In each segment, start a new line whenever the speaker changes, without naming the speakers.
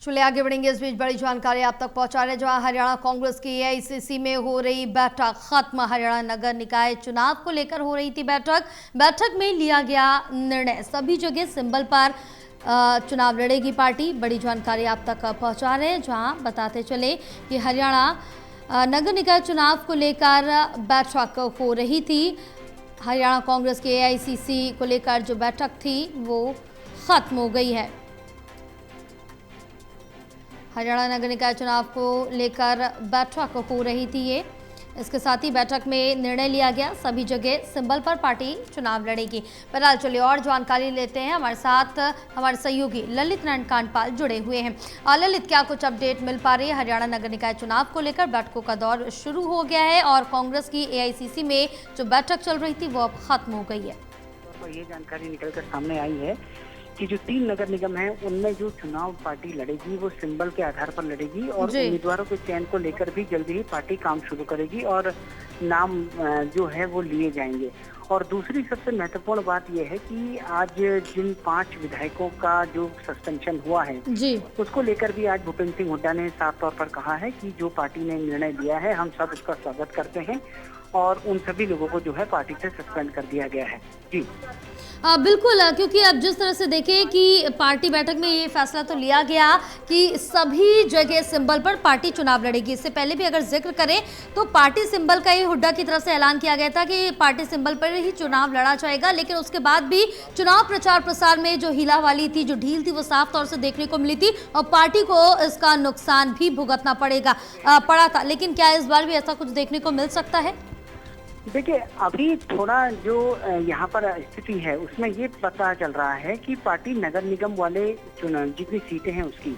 चलिए आगे बढ़ेंगे। इस बीच बड़ी जानकारी आप तक पहुंचा रहे, जहां हरियाणा कांग्रेस की एआईसीसी में हो रही बैठक खत्म। हरियाणा नगर निकाय चुनाव को लेकर हो रही थी बैठक में लिया गया निर्णय, सभी जगह सिंबल पर चुनाव लड़ेगी पार्टी। बड़ी जानकारी आप तक पहुंचा रहे हैं, जहां बताते चले कि हरियाणा नगर निकाय चुनाव को लेकर बैठक हो रही थी। हरियाणा कांग्रेस की एआईसीसी को लेकर जो बैठक थी वो खत्म हो गई है। हरियाणा नगर निकाय चुनाव को लेकर बैठक हो रही थी ये। इसके साथ ही बैठक में निर्णय लिया गया, सभी जगह सिंबल पर पार्टी चुनाव लड़ेगी। फिलहाल चलिए और जानकारी लेते हैं। हमारे साथ हमारे सहयोगी ललित नारायण कांडपाल जुड़े हुए हैं। ललित, क्या कुछ अपडेट मिल पा रही है? हरियाणा नगर निकाय चुनाव को लेकर बैठकों का दौर शुरू हो गया है और कांग्रेस की एआईसीसी में जो बैठक चल रही थी वो अब खत्म हो गई है।
तो ये जानकारी निकलकर सामने आई है कि जो 3 नगर निगम हैं उनमें जो चुनाव पार्टी लड़ेगी वो सिंबल के आधार पर लड़ेगी और उम्मीदवारों के चयन को लेकर भी जल्द ही पार्टी काम शुरू करेगी और नाम जो है वो लिए जाएंगे। और दूसरी सबसे महत्वपूर्ण बात यह है कि आज जिन 5 विधायकों का जो सस्पेंशन हुआ है उसको लेकर भी आज भूपेंद्र सिंह हुड्डा ने साफ तौर पर कहा है कि जो पार्टी ने निर्णय लिया है हम सब उसका स्वागत करते हैं और उन सभी लोगों को जो है पार्टी से सस्पेंड कर दिया गया है। जी
बिल्कुल, क्योंकि अब जिस तरह से देखें कि पार्टी बैठक में ये फैसला तो लिया गया कि सभी जगह सिंबल पर पार्टी चुनाव लड़ेगी। इससे पहले भी अगर जिक्र करें तो पार्टी सिंबल का ही हुड्डा की तरफ से ऐलान किया गया था कि पार्टी सिंबल पर ही चुनाव लड़ा जाएगा, लेकिन उसके बाद भी चुनाव प्रचार प्रसार में जो हीलावाली थी, जो ढील थी, वो साफ तौर से देखने को मिली थी और पार्टी को इसका नुकसान भी भुगतना पड़ा था। लेकिन क्या इस बार भी ऐसा कुछ देखने को मिल सकता है?
देखिए, अभी थोड़ा जो यहाँ पर स्थिति है उसमें ये पता चल रहा है कि पार्टी नगर निगम वाले चुनाव जितनी सीटें हैं उसकी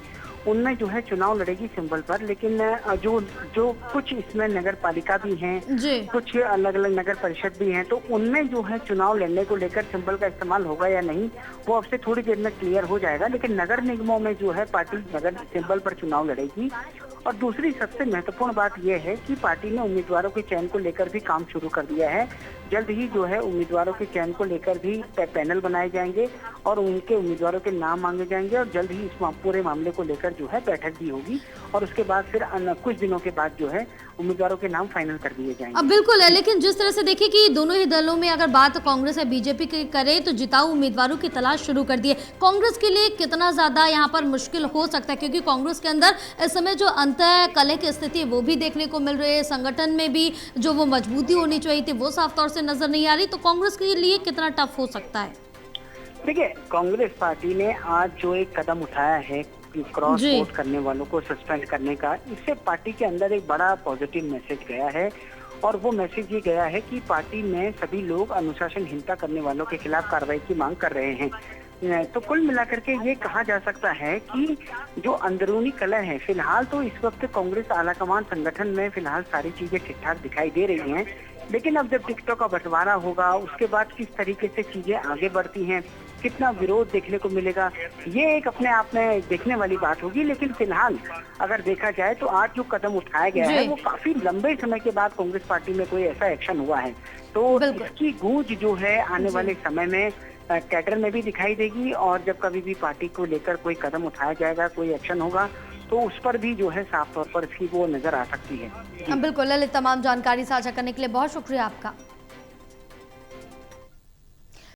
उनमें जो है चुनाव लड़ेगी सिंबल पर, लेकिन जो कुछ इसमें नगर पालिका भी हैं, कुछ अलग अलग नगर परिषद भी हैं, तो उनमें जो है चुनाव लड़ने को लेकर सिंबल का इस्तेमाल होगा या नहीं वो अब से थोड़ी देर में क्लियर हो जाएगा। लेकिन नगर निगमों में जो है पार्टी नगर सिंबल पर चुनाव लड़ेगी। और दूसरी सबसे महत्वपूर्ण बात यह है कि पार्टी ने उम्मीदवारों के चयन को लेकर भी काम शुरू कर दिया है। जल्द ही जो है उम्मीदवारों के चयन को लेकर भी पैनल बनाए जाएंगे और उनके उम्मीदवारों के नाम मांगे जाएंगे और जल्द ही इस पूरे मामले को लेकर जो है बैठक भी होगी और उसके बाद फिर कुछ दिनों के बाद जो है उम्मीदवारों के नाम फाइनल कर दिए जाएंगे।
अब बिल्कुल है, लेकिन जिस तरह से देखिए कि दोनों ही दलों में अगर बात कांग्रेस या बीजेपी की करे तो जिताऊ उम्मीदवारों की तलाश शुरू कर दी है। कांग्रेस के लिए कितना ज्यादा यहाँ पर मुश्किल हो सकता है, क्योंकि कांग्रेस के अंदर इस समय जो अंतः कलह की स्थिति वो भी देखने को मिल रही है, संगठन में भी जो वो मजबूती होनी चाहिए थी वो साफ तौर से नजर नहीं आ रही, तो कांग्रेस के लिए कितना टफ हो सकता है?
देखिए, कांग्रेस पार्टी ने आज जो एक कदम उठाया है क्रॉस वोट करने वालों को सस्पेंड करने का, इससे पार्टी के अंदर एक बड़ा पॉजिटिव मैसेज गया है और वो मैसेज ये गया है कि पार्टी में सभी लोग अनुशासनहीनता करने वालों के खिलाफ कार्रवाई की मांग कर रहे हैं। तो कुल मिलाकर के ये कहा जा सकता है कि जो अंदरूनी कलह है फिलहाल तो इस वक्त कांग्रेस आलाकमान संगठन में फिलहाल सारी चीजें ठीक ठाक दिखाई दे रही हैं, लेकिन अब जब टिकटॉक का बंटवारा होगा उसके बाद किस तरीके से चीजें आगे बढ़ती हैं, कितना विरोध देखने को मिलेगा, ये एक अपने आप में देखने वाली बात होगी। लेकिन फिलहाल अगर देखा जाए तो आज जो कदम उठाया गया है वो काफी लंबे समय के बाद कांग्रेस पार्टी में कोई ऐसा एक्शन हुआ है, तो इसकी गूंज जो है आने वाले समय में कैडर में भी दिखाई देगी और जब कभी भी पार्टी को लेकर कोई कदम उठाया जाएगा, कोई एक्शन होगा तो उस पर भी जो है साफ तौर पर इसकी वो नजर आ सकती है।
बिल्कुल ललित, तमाम जानकारी साझा करने के लिए बहुत शुक्रिया आपका।